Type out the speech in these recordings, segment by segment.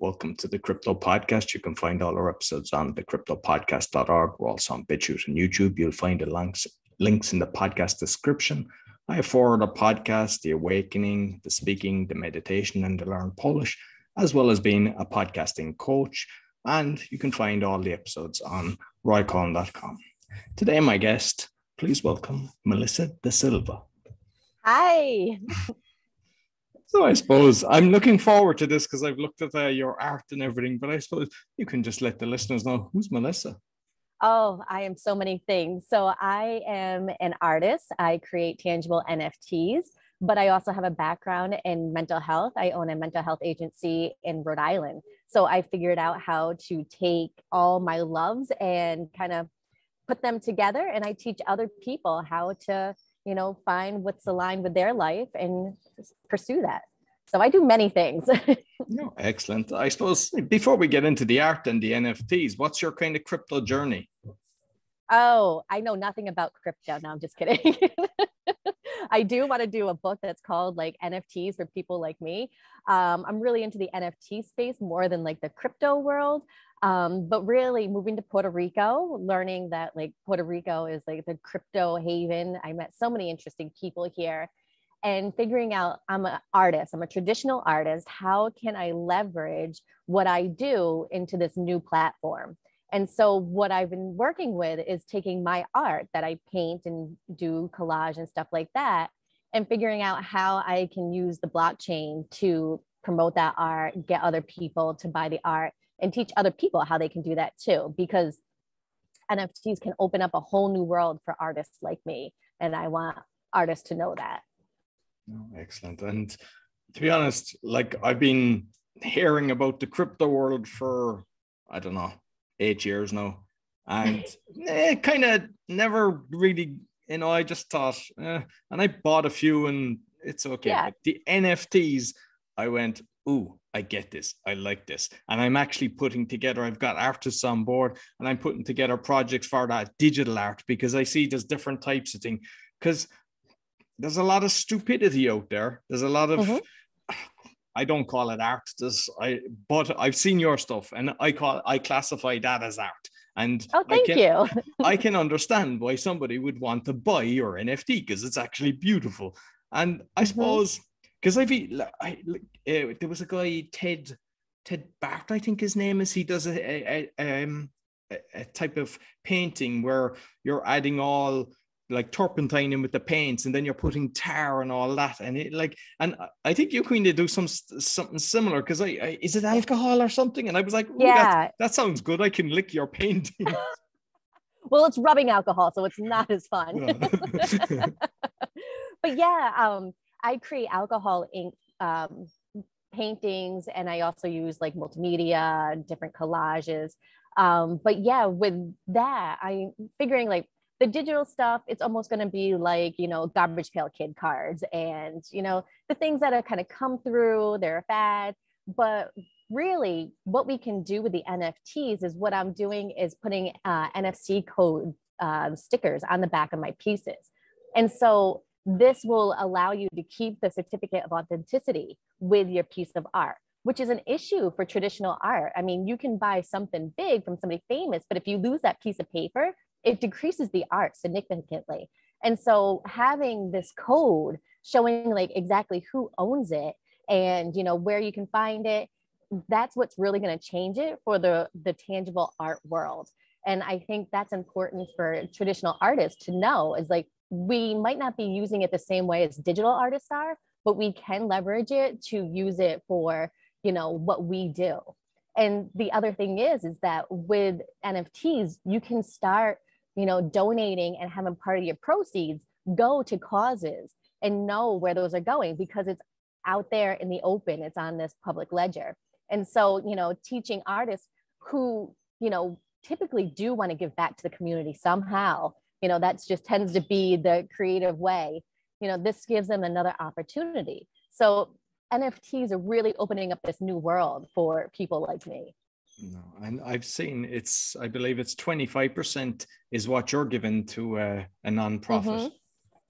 Welcome to the Crypto Podcast. You can find all our episodes on thecryptopodcast.org. We're also on BitChute and YouTube. You'll find the links in the podcast description. I have 4 other podcasts: The Awakening, The Speaking, The Meditation, and The Learn Polish, as well as being a podcasting coach. And you can find all the episodes on roycollin.com. Today, my guest, please welcome Melissa De Silva. Hi. So I suppose I'm looking forward to this because I've looked at your art and everything, but I suppose you can just let the listeners know, who's Melissa? Oh, I am so many things. So I am an artist. I create tangible NFTs, but I also have a background in mental health. I own a mental health agency in Rhode Island. So I figured out how to take all my loves and kind of put them together. And I teach other people how to find what's aligned with their life and pursue that. So I do many things. Oh, excellent. I suppose before we get into the art and the NFTs, what's your kind of crypto journey? Oh, I know nothing about crypto. No, I'm just kidding. I do want to do a book that's called like NFTs for people like me. I'm really into the NFT space more than like the crypto world. But really moving to Puerto Rico, learning that like Puerto Rico is like the crypto haven. I met so many interesting people here and figuring out I'm an artist, I'm a traditional artist. How can I leverage what I do into this new platform? And so what I've been working with is taking my art that I paint and do collage and stuff like that, and figuring out how I can use the blockchain to promote that art, get other people to buy the art, and teach other people how they can do that too, because NFTs can open up a whole new world for artists like me. And I want artists to know that. Oh, excellent. And to be honest, like I've been hearing about the crypto world for, I don't know, 8 years now. And kind of never really, I just thought, and I bought a few and it's okay. Yeah. But the NFTs, I went, ooh, I get this. I like this. And I'm actually putting together, I've got artists on board and I'm putting together projects for that digital art, because I see there's different types of things. Because there's a lot of stupidity out there. There's a lot of, I don't call it art, but I've seen your stuff and I classify that as art. And thank you. I can understand why somebody would want to buy your NFT because it's actually beautiful. And I suppose, because there was a guy, Ted Bart, I think his name is. He does a type of painting where you're adding all like turpentine in with the paints, and then you're putting tar and all that, and and I think you kind of do something similar. Because is it alcohol or something? And I was like, yeah, that sounds good. I can lick your painting. Well, it's rubbing alcohol, so it's not as fun. But yeah, I create alcohol ink paintings, and I also use like multimedia, different collages. But yeah, with that, I'm figuring like the digital stuff, it's almost going to be like, garbage pail kid cards and, the things that have kind of come through, they're a fad. But really what we can do with the NFTs is what I'm doing is putting NFC code stickers on the back of my pieces. And so this will allow you to keep the certificate of authenticity with your piece of art, which is an issue for traditional art. I mean, you can buy something big from somebody famous, but if you lose that piece of paper, it decreases the art significantly. And so having this code showing like exactly who owns it and, where you can find it, that's what's really going to change it for the tangible art world. And I think that's important for traditional artists to know, is like, we might not be using it the same way as digital artists are, but we can leverage it to use it for, what we do. And the other thing is that with NFTs, you can start, donating and having part of your proceeds go to causes and know where those are going, because it's out there in the open. It's on this public ledger. And so, teaching artists who, typically do want to give back to the community somehow, that's just tends to be the creative way, this gives them another opportunity. So NFTs are really opening up this new world for people like me. No, and I've seen I believe it's 25% is what you're given to a nonprofit.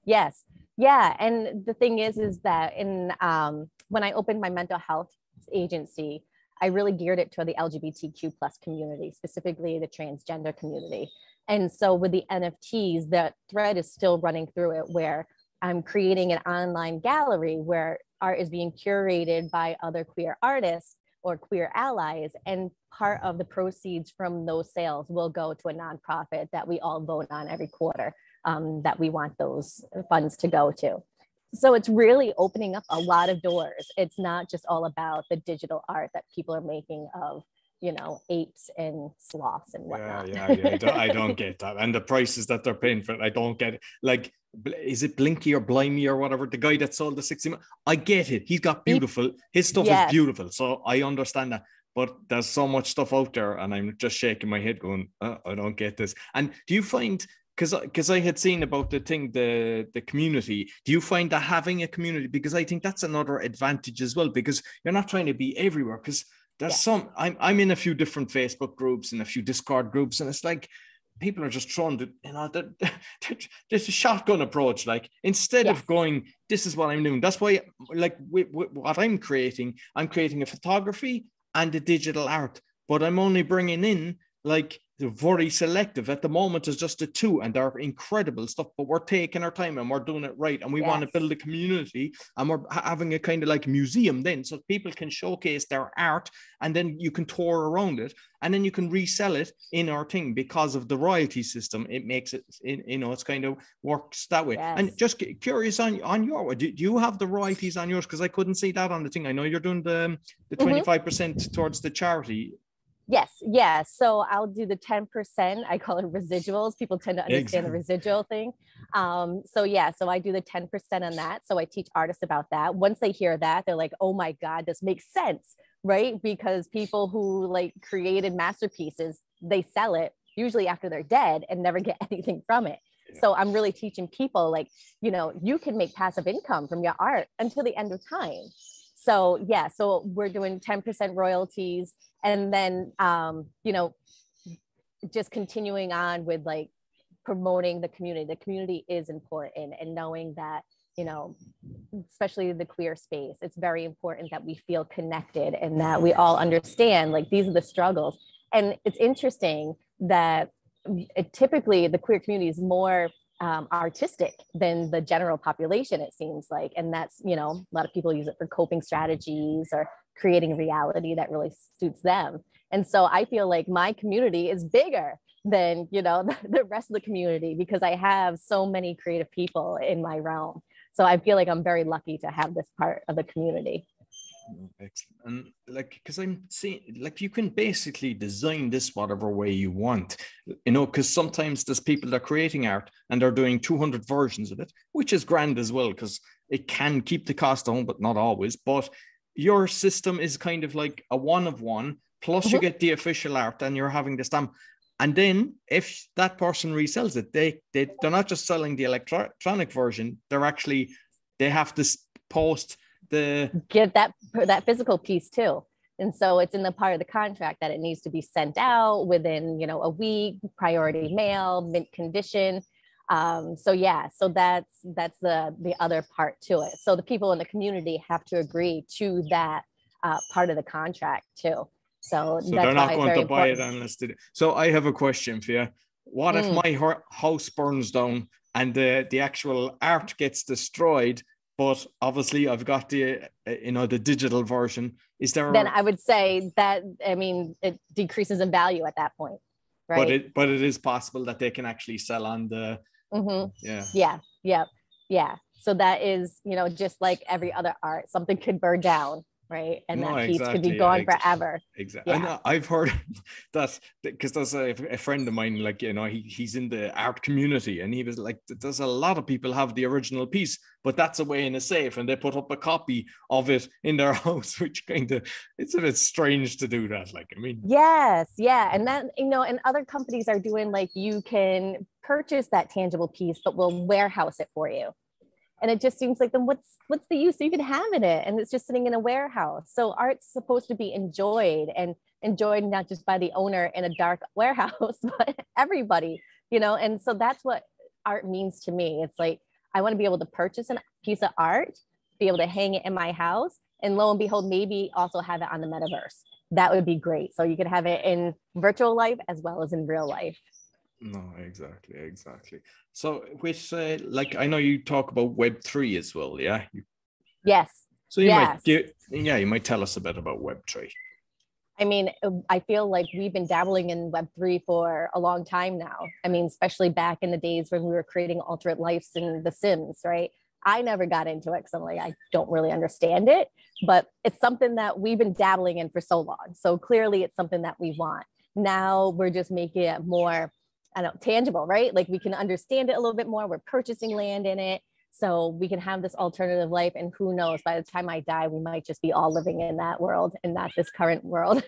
Yes. Yeah. And the thing is that when I opened my mental health agency, I really geared it to the LGBTQ plus community, specifically the transgender community. And so with the NFTs, that thread is still running through it, where I'm creating an online gallery where art is being curated by other queer artists or queer allies. And part of the proceeds from those sales will go to a nonprofit that we all vote on every quarter, that we want those funds to go to. So it's really opening up a lot of doors. It's not just all about the digital art that people are making of, apes and sloths and whatnot. I don't get that. And the prices that they're paying for it, I don't get it. Like, is it Blinky or Blimey or whatever? The guy that sold the 60, I get it. He's got beautiful, his stuff is beautiful. So I understand that. But there's so much stuff out there, and I'm just shaking my head going, I don't get this. And do you find, because I had seen about the thing, the community, do you find that having a community, because I think that's another advantage as well, because you're not trying to be everywhere, because there's some, I'm in a few different Facebook groups and a few Discord groups, and it's like people are just throwing there's a shotgun approach. Like, instead of going, this is what I'm doing. That's why, like, what I'm creating a photography and a digital art, but I'm only bringing in, like, very selective. At the moment, it's just the two, and they're incredible stuff, but we're taking our time and we're doing it right, and we want to build a community, and we're having a kind of like museum then, so people can showcase their art, and then you can tour around it, and then you can resell it in our thing. Because of the royalty system, it makes it, it's kind of works that way. And just curious on your, do you have the royalties on yours? Because I couldn't see that on the thing. I know you're doing the 25% towards the charity. Yes. Yeah. So I'll do the 10%. I call it residuals. People tend to understand the residual thing. So I do the 10% on that. So I teach artists about that. Once they hear that, they're like, oh my God, this makes sense, right? Because people who like created masterpieces, they sell it usually after they're dead and never get anything from it. Yeah. So I'm really teaching people, like, you can make passive income from your art until the end of time. So so we're doing 10% royalties, and then, just continuing on with like promoting the community. The community is important, and knowing that, especially the queer space, it's very important that we feel connected and that we all understand, like, these are the struggles. And it's interesting that typically the queer community is more artistic than the general population, it seems like. And that's, a lot of people use it for coping strategies or creating reality that really suits them. And so I feel like my community is bigger than, the rest of the community, because I have so many creative people in my realm. So I feel like I'm very lucky to have this part of the community. Excellent. And like, because I'm seeing, like, you can basically design this whatever way you want, because sometimes there's people that are creating art and they're doing 200 versions of it, which is grand as well, because it can keep the cost down, but not always. But your system is kind of like a one of one, plus you get the official art, and you're having the stamp. And then if that person resells it, they're not just selling the electronic version, they have to post get that physical piece too. And so it's in the part of the contract that it needs to be sent out within, a week, priority mail, mint condition. So that's the other part to it. So the people in the community have to agree to that part of the contract too. So they're not going to buy it unless they do. So I have a question for you. What if my house burns down and the actual art gets destroyed, but obviously I've got the digital version? Is there? Then I would say that, it decreases in value at that point, right? But it is possible that they can actually sell on the. Yeah. So that is, just like every other art, something could burn down. Right. And that piece could be gone forever. Exactly. Yeah. And I've heard that, because there's a friend of mine, like, he's in the art community, and he was like, there's a lot of people have the original piece, but that's away in a safe, and they put up a copy of it in their house, which it's a bit strange to do that. Like, Yes. Yeah. And that, and other companies are doing, like, you can purchase that tangible piece, but we'll warehouse it for you. And it just seems like, then what's the use of even having it? And it's just sitting in a warehouse. So art's supposed to be enjoyed not just by the owner in a dark warehouse, but everybody, and so that's what art means to me. It's like, I want to be able to purchase a piece of art, be able to hang it in my house, and lo and behold, maybe also have it on the metaverse, that would be great. So you could have it in virtual life as well as in real life. No, exactly. So with like, I know you talk about Web3 as well, yeah? Yes. So you might you might tell us a bit about Web3. I mean, I feel like we've been dabbling in Web3 for a long time now. I mean, especially back in the days when we were creating alternate lives in The Sims, right? I never got into it because I'm like, I don't really understand it, but it's something that we've been dabbling in for so long. So clearly it's something that we want. Now we're just making it more, I don't know, tangible, right? Like we can understand it a little bit more. We're purchasing land in it. So we can have this alternative life, and who knows, by the time I die, we might just be all living in that world and not this current world.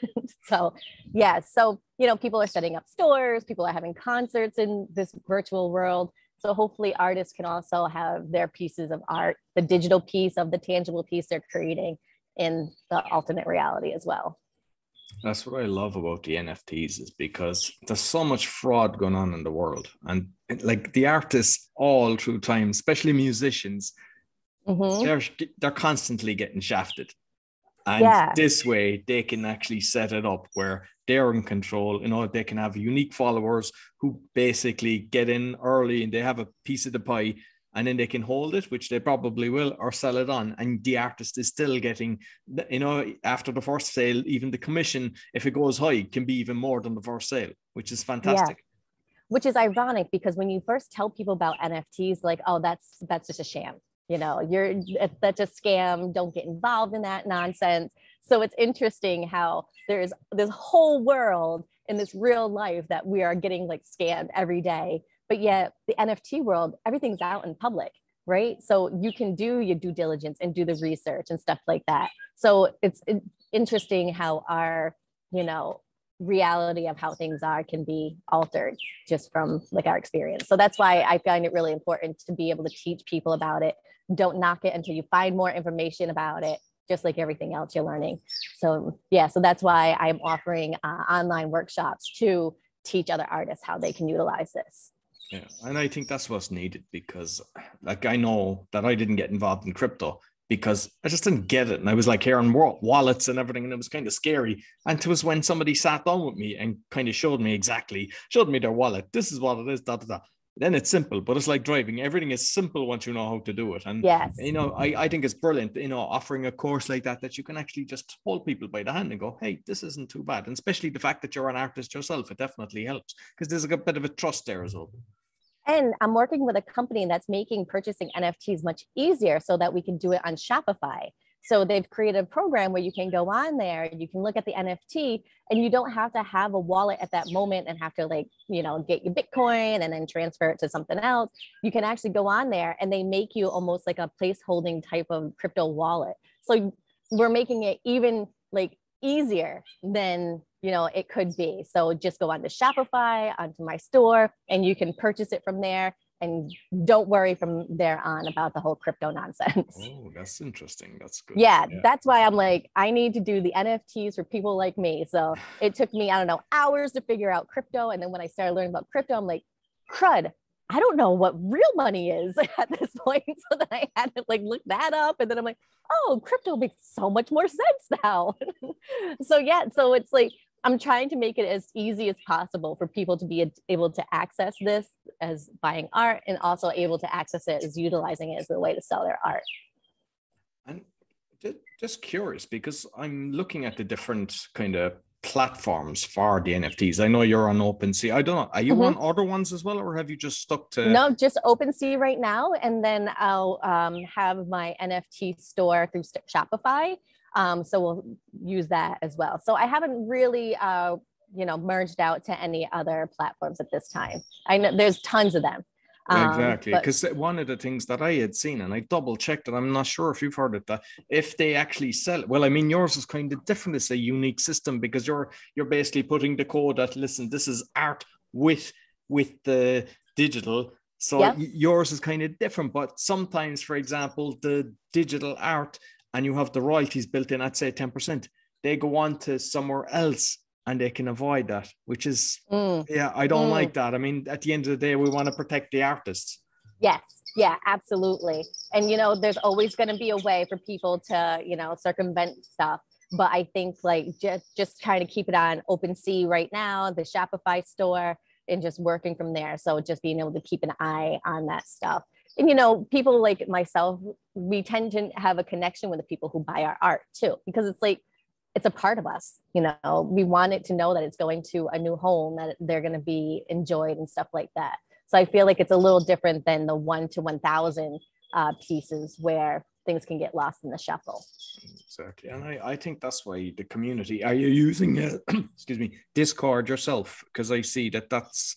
So yeah, so people are setting up stores, people are having concerts in this virtual world. So hopefully artists can also have their pieces of art, the digital piece of the tangible piece they're creating in the alternate reality as well. That's what I love about the NFTs, is because there's so much fraud going on in the world. And like the artists all through time, especially musicians, they're constantly getting shafted. And this way they can actually set it up where they're in control. They can have unique followers who basically get in early and they have a piece of the pie, and then they can hold it, which they probably will, or sell it on. And the artist is still getting, after the first sale, even the commission, if it goes high, can be even more than the first sale, which is fantastic. Yeah. Which is ironic, because when you first tell people about NFTs, like, oh, that's just a sham. That's a scam. Don't get involved in that nonsense. So it's interesting how there's this whole world in this real life that we are getting like scammed every day. But yet the NFT world, everything's out in public, right? So you can do your due diligence and do the research and stuff like that. So it's interesting how our, reality of how things are can be altered just from like our experience. So that's why I find it really important to be able to teach people about it. Don't knock it until you find more information about it, just like everything else you're learning. So yeah, so that's why I'm offering online workshops to teach other artists how they can utilize this. Yeah, and I think that's what's needed, because like I know that I didn't get involved in crypto because I just didn't get it. And I was like hearing wallets and everything, and it was kind of scary. And it was when somebody sat down with me and kind of showed me their wallet. This is what it is, da, da, da. Then it's simple, but it's like driving. Everything is simple once you know how to do it. And, yes, I think it's brilliant, offering a course like that you can actually just hold people by the hand and go, hey, this isn't too bad. And especially the fact that you're an artist yourself, it definitely helps, because there's a bit of a trust there as well. And I'm working with a company that's making purchasing NFTs much easier so that we can do it on Shopify. So they've created a program where you can go on there, you can look at the NFT, and you don't have to have a wallet at that moment and have to get your Bitcoin and then transfer it to something else. You can actually go on there and they make you almost like a placeholding type of crypto wallet. So we're making it even like easier than it could be. So just go onto Shopify, onto my store, and you can purchase it from there, and don't worry from there on about the whole crypto nonsense. Oh, that's interesting. That's good. Yeah, that's why I'm like, I need to do the NFTs for people like me. So it took me, hours to figure out crypto. And then when I started learning about crypto, I'm like, crud, I don't know what real money is at this point. So then I had to look that up. And then I'm like, oh, crypto makes so much more sense now. So it's like, I'm trying to make it as easy as possible for people to be able to access this as buying art, and also able to access it as utilizing it as a way to sell their art. And just curious, because I'm looking at the different kind of platforms for the NFTs. I know you're on OpenSea. I don't know. Are you on other ones as well, or have you just stuck to? No, just OpenSea right now. And then I'll have my NFT store through Shopify. So we'll use that as well. So I haven't really, merged out to any other platforms at this time. I know there's tons of them. Exactly, because one of the things that I had seen, and I double checked it, I'm not sure if you've heard it, that if they actually sell it, well, I mean, yours is kind of different. It's a unique system, because you're basically putting the code that, listen, this is art with the digital. So yours is kind of different. But sometimes, for example, the digital art, and you have the royalties built in at say 10%, they go on to somewhere else and they can avoid that, which is, I don't like that. I mean, at the end of the day, we want to protect the artists. Yes. Yeah, absolutely. And, there's always going to be a way for people to, circumvent stuff. But I think like just trying to keep it on OpenSea right now, the Shopify store, and just working from there. So just being able to keep an eye on that stuff. And, you know, people like myself, we tend to have a connection with the people who buy our art too, because it's like, it's a part of us, you know, we want it to know that it's going to a new home, that they're going to be enjoyed and stuff like that. So I feel like it's a little different than the 1 to 1,000 pieces where things can get lost in the shuffle. Exactly. And I think that's why the community, are you using, excuse me, Discord yourself? Because I see that's,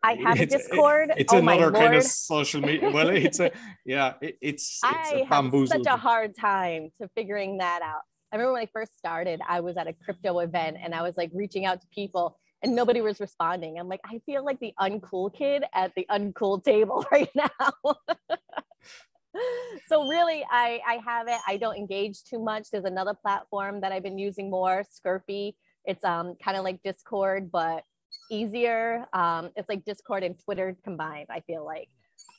I have a Discord. It's oh another my kind Lord. of social media. Well, it's a, yeah, it's I a have bamboozle. such a hard time to figuring that out. I remember when I first started, I was at a crypto event and I was like reaching out to people and nobody was responding. I'm like, I feel like the uncool kid at the uncool table right now. So really, I have it. I don't engage too much. There's another platform that I've been using more, Scurfy. It's kind of like Discord, but easier. It's like Discord and Twitter combined, I feel like.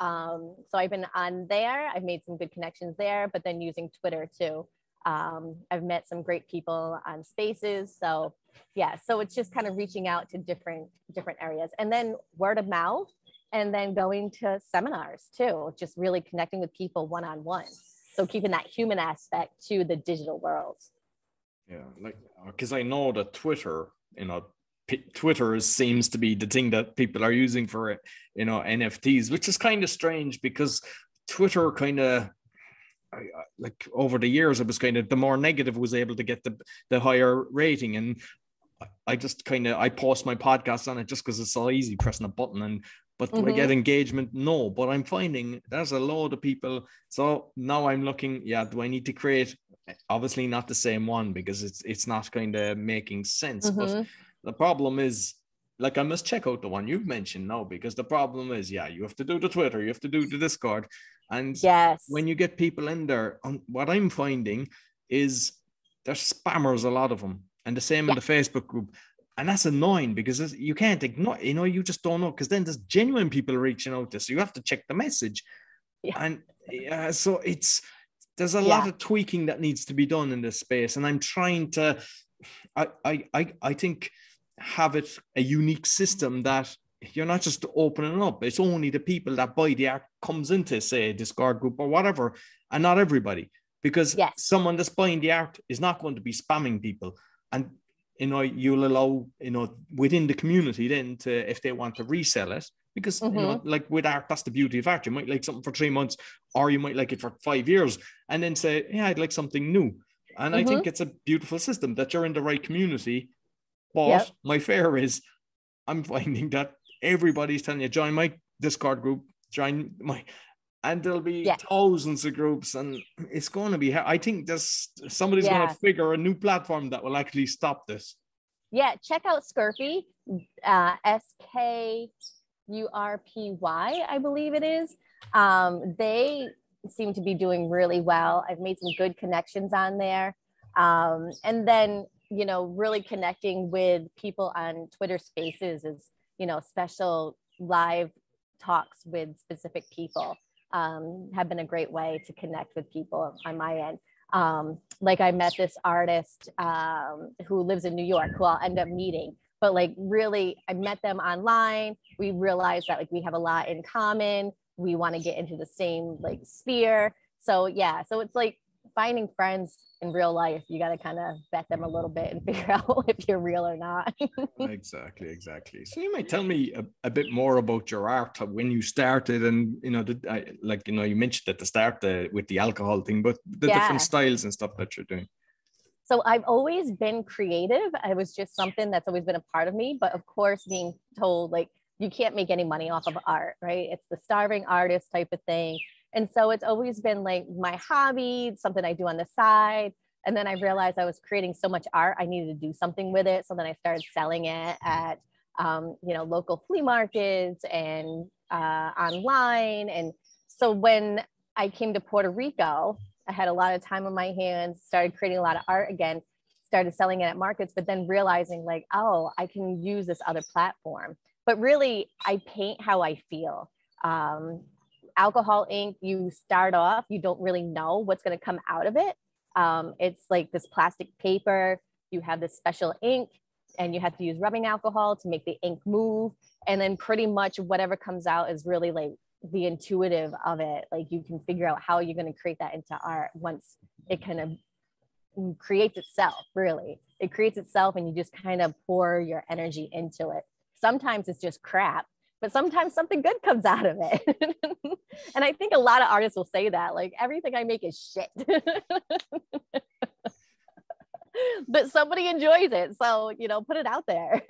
So I've been on there. I've made some good connections there, but then using Twitter too. I've met some great people on Spaces. So yeah, so it's just kind of reaching out to different areas, and then word of mouth, and then going to seminars too, just really connecting with people one-on-one. So keeping that human aspect to the digital world. Yeah, like, because I know that Twitter, you know, Twitter seems to be the thing that people are using for, you know, NFTs, which is kind of strange because Twitter kind of, like over the years, it was kind of the more negative was able to get the higher rating. And I just kind of, I post my podcast on it just because it's so easy pressing a button. But do I get engagement? No, but I'm finding there's a load of people. So now I'm looking, yeah, do I need to create, obviously not the same one because it's not kind of making sense. But the problem is, like, I must check out the one you've mentioned now, because the problem is, yeah, you have to do the Twitter, you have to do the Discord. And yes, when you get people in there, what I'm finding is there's spammers, a lot of them. And the same in the Facebook group. And that's annoying because you can't ignore, you know, you just don't know, because then there's genuine people reaching out to, so you have to check the message. And so there's a lot of tweaking that needs to be done in this space. And I'm trying to, I think, have it a unique system that you're not just opening up. It's only the people that buy the art comes into, say, a Discord group or whatever, and not everybody, because someone that's buying the art is not going to be spamming people. And, you know, you'll allow, you know, within the community then to, if they want to resell it, because, you know, like with art, that's the beauty of art. You might like something for 3 months, or you might like it for 5 years, and then say, yeah, I'd like something new. And I think it's a beautiful system that you're in the right community. But my fear is, I'm finding that everybody's telling you, join my Discord group, and there'll be thousands of groups, and it's going to be, I think somebody's going to figure a new platform that will actually stop this. Yeah, check out Scurfy, SKURPY, I believe it is. They seem to be doing really well. I've made some good connections on there. And then, you know, really connecting with people on Twitter Spaces is, you know, special live talks with specific people have been a great way to connect with people on my end. Like I met this artist who lives in New York, who I'll end up meeting, but like really I met them online. We realized that like we have a lot in common. We want to get into the same like sphere. So yeah, so it's like finding friends in real life. You got to kind of vet them a little bit and figure out if you're real or not. Exactly. So you might tell me a bit more about your art, when you started, and, you know, like, you know, you mentioned at the start with the alcohol thing, but the different styles and stuff that you're doing. So I've always been creative. It was just something that's always been a part of me. But of course, being told like you can't make any money off of art, right? It's the starving artist type of thing. And so it's always been like my hobby, something I do on the side. And then I realized I was creating so much art, I needed to do something with it. So then I started selling it at, you know, local flea markets and online. And so when I came to Puerto Rico, I had a lot of time on my hands, started creating a lot of art again, started selling it at markets, but then realizing like, oh, I can use this other platform. But really, I paint how I feel. Alcohol ink, you start off, you don't really know what's going to come out of it. It's like this plastic paper, you have this special ink, and you have to use rubbing alcohol to make the ink move. And then pretty much whatever comes out is really like the intuitive of it. Like you can figure out how you're going to create that into art once it kind of creates itself, really. It creates itself and you just kind of pour your energy into it. Sometimes it's just crap, but sometimes something good comes out of it. And I think a lot of artists will say that, like, everything I make is shit. But somebody enjoys it. So, you know, put it out there.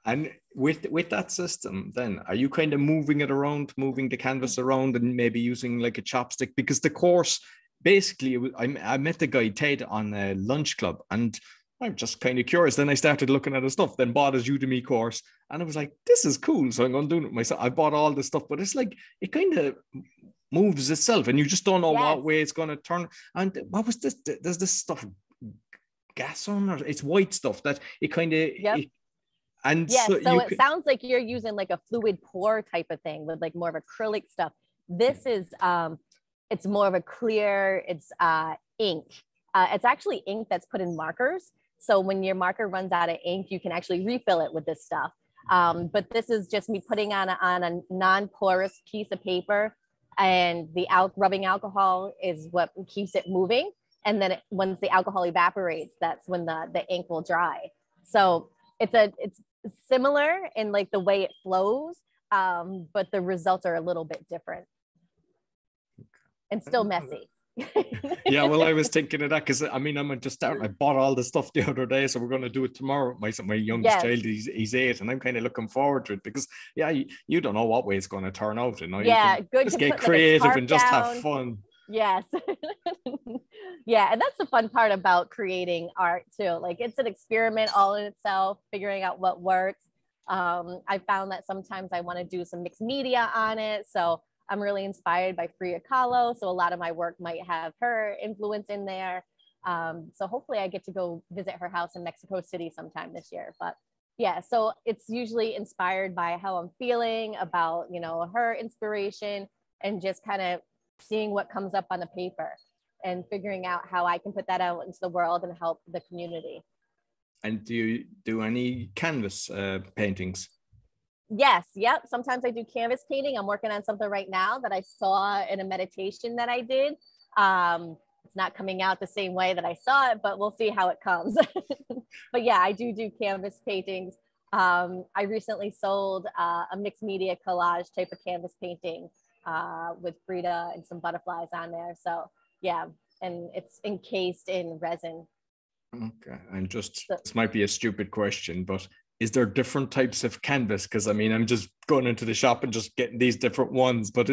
And with that system, then are you kind of moving it around, moving the canvas around, and maybe using like a chopstick? Because the course, basically, I met the guy Ted on a lunch club, and I'm just kind of curious. Then I started looking at his stuff, then bought his Udemy course, and I was like, this is cool. So I'm going to do it myself. I bought all this stuff, but it's like it kind of moves itself, and you just don't know what way it's going to turn. And what was this? There's this stuff, gas on, or it's white stuff that it kind of. Yep. And yes, so it sounds like you're using like a fluid pour type of thing with like more of acrylic stuff. This is it's more of a clear, it's ink. It's actually ink that's put in markers. So when your marker runs out of ink, you can actually refill it with this stuff. But this is just me putting on a non-porous piece of paper, and the rubbing alcohol is what keeps it moving. And then once the alcohol evaporates, that's when the ink will dry. So it's similar in like the way it flows, but the results are a little bit different and still messy. Yeah, well, I was thinking of that because I mean, I'm just starting. I bought all the stuff the other day, so we're going to do it tomorrow. My youngest child, he's 8, and I'm kind of looking forward to it because you don't know what way it's going to turn out. You know, yeah, you good just to get put, creative like, and just have fun. Yes. Yeah, and that's the fun part about creating art too. Like it's an experiment all in itself, figuring out what works. I found that sometimes I want to do some mixed media on it, so I'm really inspired by Frida Kahlo, so a lot of my work might have her influence in there. So hopefully I get to go visit her house in Mexico City sometime this year. But yeah, so it's usually inspired by how I'm feeling about, you know, her inspiration, and just kind of seeing what comes up on the paper and figuring out how I can put that out into the world and help the community. And do you do any canvas paintings? Yes. Yep. Sometimes I do canvas painting. I'm working on something right now that I saw in a meditation that I did. It's not coming out the same way that I saw it, but we'll see how it comes. But yeah, I do canvas paintings. I recently sold a mixed media collage type of canvas painting with Frida and some butterflies on there. So yeah, and it's encased in resin. Okay, and just this might be a stupid question, but is there different types of canvas? Because I mean, I'm just going into the shop and just getting these different ones, but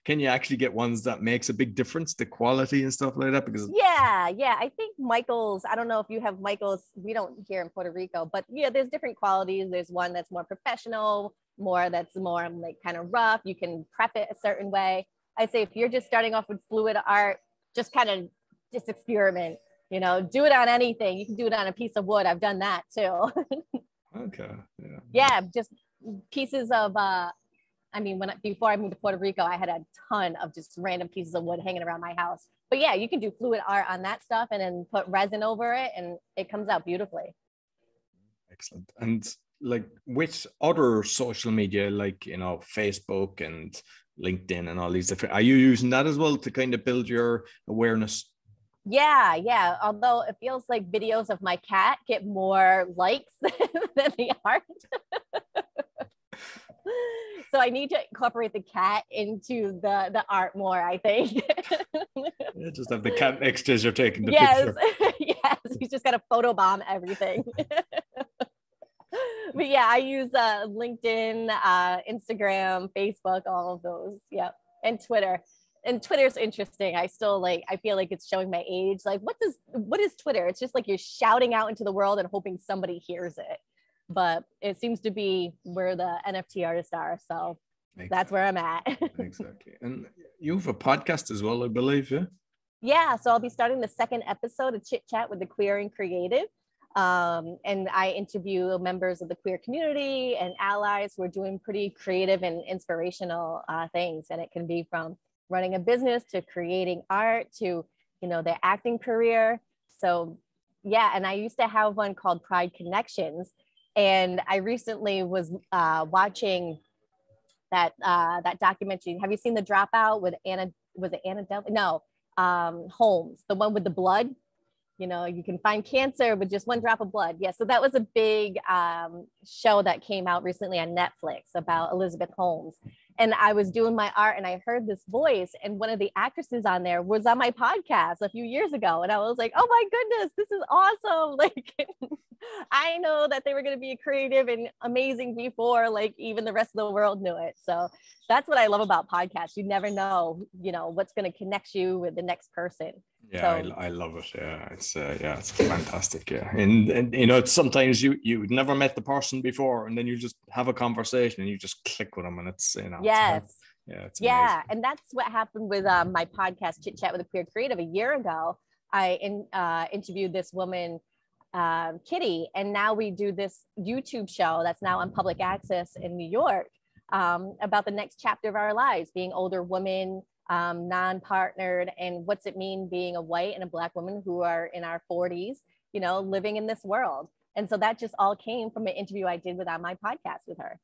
can you actually get ones that makes a big difference, the quality and stuff like that? Because yeah, I think Michael's, I don't know if you have Michael's, we don't here in Puerto Rico, but yeah, there's different qualities. There's one that's more professional, that's more like kind of rough. You can prep it a certain way. I say if you're just starting off with fluid art, just kind of just experiment, you know, do it on anything. You can do it on a piece of wood. I've done that too. Okay. Yeah, just pieces of before I moved to Puerto Rico, I had a ton of just random pieces of wood hanging around my house. But yeah, you can do fluid art on that stuff and then put resin over it and it comes out beautifully. Excellent. And like with other social media, like, you know, Facebook and LinkedIn and all these different, are you using that as well to kind of build your awareness? Yeah. Although it feels like videos of my cat get more likes than the art. So I need to incorporate the cat into the art more, I think. Yeah, just have the cat next to as you're taking the picture. Yes, he's just got to photobomb everything. But yeah, I use LinkedIn, Instagram, Facebook, all of those. Yep. And Twitter. And Twitter's interesting. I feel like it's showing my age. Like, what is Twitter? It's just like you're shouting out into the world and hoping somebody hears it. But it seems to be where the NFT artists are. So That's where I'm at. Exactly. And you have a podcast as well, I believe, yeah? Yeah. So I'll be starting the second episode of Chit Chat with the Queer and Creative. And I interview members of the queer community and allies who are doing pretty creative and inspirational things. And it can be from running a business to creating art to their acting career. So yeah, and I used to have one called Pride Connections. And I recently was watching that documentary. Have you seen The Dropout with Anna? Was it Anna Del? No, Holmes, the one with the blood. You can find cancer with just one drop of blood. Yeah, so that was a big show that came out recently on Netflix about Elizabeth Holmes. And I was doing my art and I heard this voice, and one of the actresses on there was on my podcast a few years ago. And I was like, oh my goodness, this is awesome. Like, I know that they were going to be creative and amazing before, like, even the rest of the world knew it. So that's what I love about podcasts. You never know, what's going to connect you with the next person. Yeah, so, I love it. Yeah, it's fantastic. Yeah, and sometimes you never met the person before, and then you just have a conversation and you just click with them, and it's yes, it's amazing. And that's what happened with my podcast Chit Chat with a Queer Creative a year ago. I interviewed this woman, Kitty, and now we do this YouTube show that's now on public access in New York, about the next chapter of our lives, being older women, non-partnered, and what's it mean being a white and a Black woman who are in our 40s, living in this world. And so that just all came from an interview I did on my podcast with her.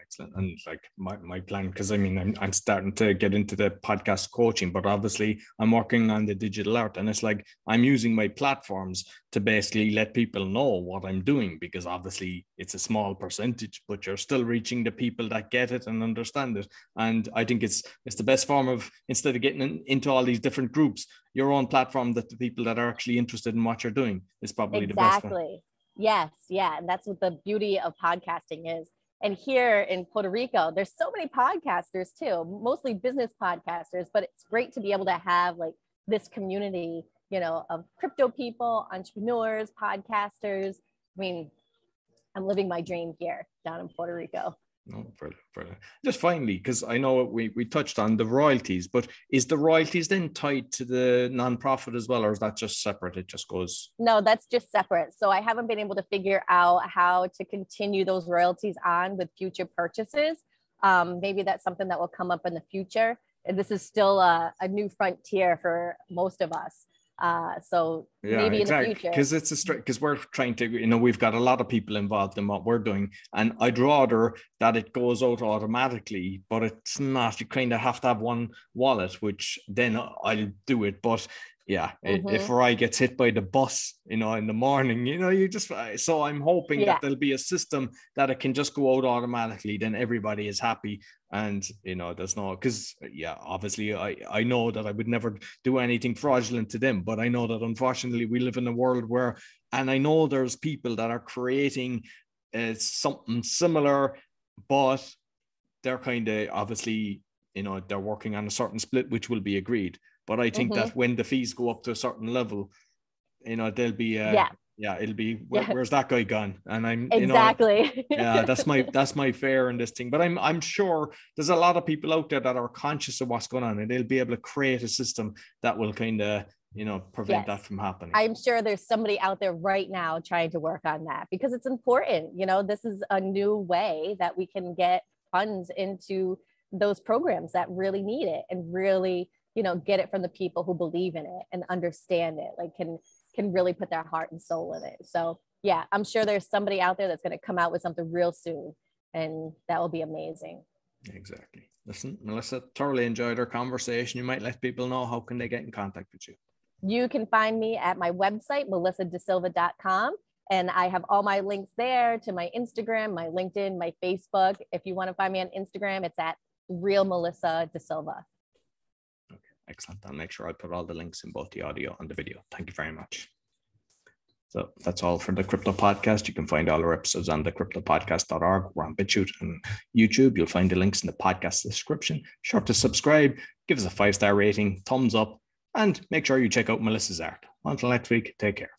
Excellent. And like my plan, because I'm starting to get into the podcast coaching, but obviously I'm working on the digital art, and it's like I'm using my platforms to basically let people know what I'm doing, because obviously it's a small percentage, but you're still reaching the people that get it and understand it. And I think it's the best form of, instead of getting into all these different groups, your own platform, that the people that are actually interested in what you're doing is probably the best one. Exactly. Yes. Yeah. And that's what the beauty of podcasting is. And here in Puerto Rico, there's so many podcasters too, mostly business podcasters, but it's great to be able to have like this community, of crypto people, entrepreneurs, podcasters. I'm living my dream here down in Puerto Rico. No, brilliant. Just finally, because I know we touched on the royalties, but is the royalties then tied to the nonprofit as well, or is that just separate? It just goes. No, that's just separate. So I haven't been able to figure out how to continue those royalties on with future purchases. Maybe that's something that will come up in the future. And this is still a new frontier for most of us. So maybe exactly. In the future, because it's because we're trying to, we've got a lot of people involved in what we're doing, and I'd rather that it goes out automatically, but it's not. You kind of have to have one wallet, which then I'll do it. But yeah, if Roy gets hit by the bus, in the morning, you just, so I'm hoping that there'll be a system that it can just go out automatically. Then everybody is happy. And, there's no, because obviously I know that I would never do anything fraudulent to them, but I know that unfortunately we live in a world where, and I know there's people that are creating something similar, but they're kind of obviously, they're working on a certain split, which will be agreed. But I think that when the fees go up to a certain level, they'll be, it'll be, where's that guy gone? And I'm exactly. That's my fear in this thing. But I'm sure there's a lot of people out there that are conscious of what's going on, and they'll be able to create a system that will kind of, prevent that from happening. I'm sure there's somebody out there right now trying to work on that, because it's important. This is a new way that we can get funds into those programs that really need it, and really, get it from the people who believe in it and understand it, like can really put their heart and soul in it. So yeah, I'm sure there's somebody out there that's going to come out with something real soon, and that will be amazing. Exactly. Listen, Melissa, thoroughly enjoyed our conversation. You might let people know, how can they get in contact with you? You can find me at my website, melissadesilva.com. And I have all my links there to my Instagram, my LinkedIn, my Facebook. If you want to find me on Instagram, it's at Real Melissa De Silva. Okay, excellent. I'll make sure I put all the links in both the audio and the video. Thank you very much. So that's all for the Crypto Podcast. You can find all our episodes on thecryptopodcast.org. We're on BitChute and YouTube. You'll find the links in the podcast description. Sure to subscribe, give us a 5-star rating, thumbs up, and make sure you check out Melissa's art. Until next week, take care.